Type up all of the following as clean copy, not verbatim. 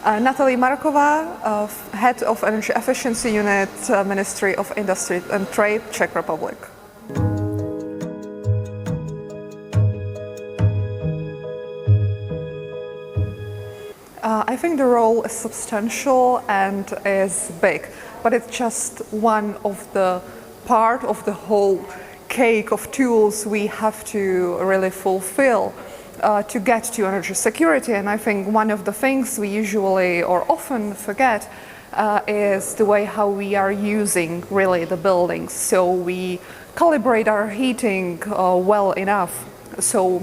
Nathalie Marková, Head of Energy Efficiency Unit, Ministry of Industry and Trade, Czech Republic. I think the role is substantial and is big, but it's just one of the part of the whole cake of tools we have to really fulfill to get to energy security. And I think one of the things we usually or often forget is the way how we are using really the buildings. So we calibrate our heating well enough. So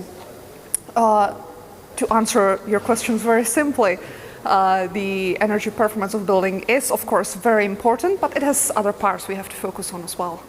to answer your questions very simply, the energy performance of building is of course very important, but it has other parts we have to focus on as well.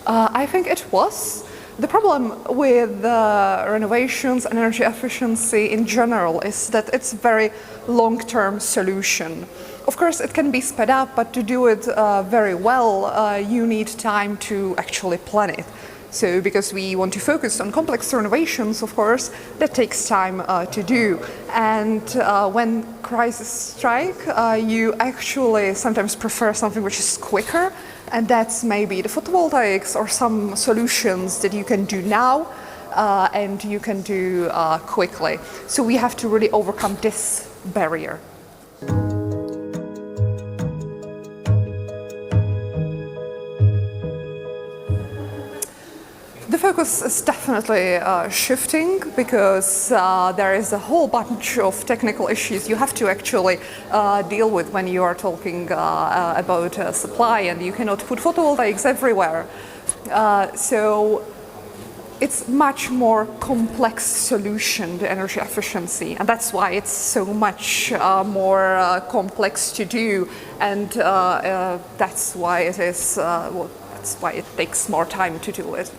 I think it was. The problem with renovations and energy efficiency in general is that it's a very long-term solution. Of course, it can be sped up, but to do it very well, you need time to actually plan it. So, because we want to focus on complex renovations, of course, that takes time to do. And when crises strike, you actually sometimes prefer something which is quicker, and that's maybe the photovoltaics or some solutions that you can do now and you can do quickly. So we have to really overcome this barrier. The focus is definitely shifting because there is a whole bunch of technical issues you have to actually deal with when you are talking about supply, and you cannot put photovoltaics everywhere. So it's much more complex solution, the energy efficiency, and that's why it's so much more complex to do, and that's why it is. That's why it takes more time to do it.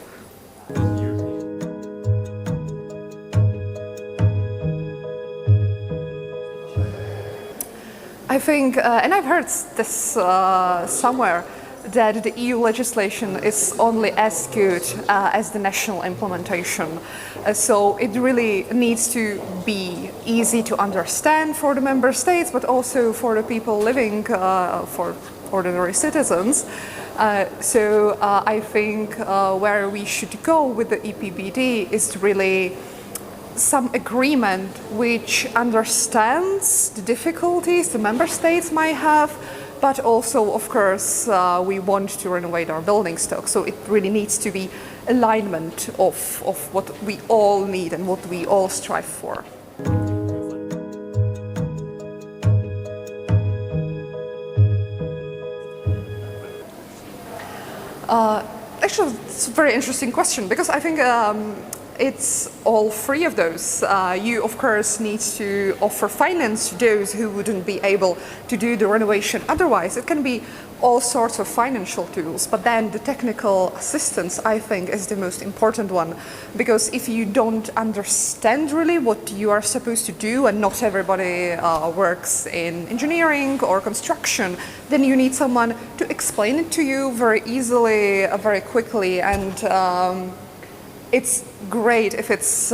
I think, and I've heard this somewhere, that the EU legislation is only as good as the national implementation. So it really needs to be easy to understand for the member states, but also for the people living, for ordinary citizens. So I think where we should go with the EPBD is really some agreement which understands the difficulties the member states might have, but also, of course, we want to renovate our building stock. So it really needs to be alignment of what we all need and what we all strive for. Actually, it's a very interesting question because I think it's all three of those. You, of course, need to offer finance to those who wouldn't be able to do the renovation otherwise. It can be all sorts of financial tools, but then the technical assistance, I think, is the most important one. Because if you don't understand really what you are supposed to do, and not everybody works in engineering or construction, then you need someone to explain it to you very easily, very quickly, and it's great if it's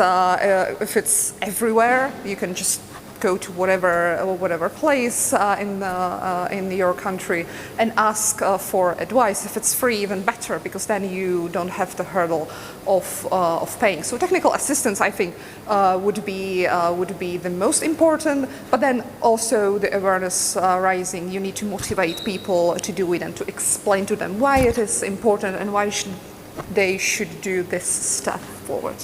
everywhere. You can just go to whatever place in your country and ask for advice. If it's free, even better, because then you don't have the hurdle of paying. So technical assistance, I think, would be the most important. But then also the awareness rising. You need to motivate people to do it and to explain to them why it is important and why they should do this step forward.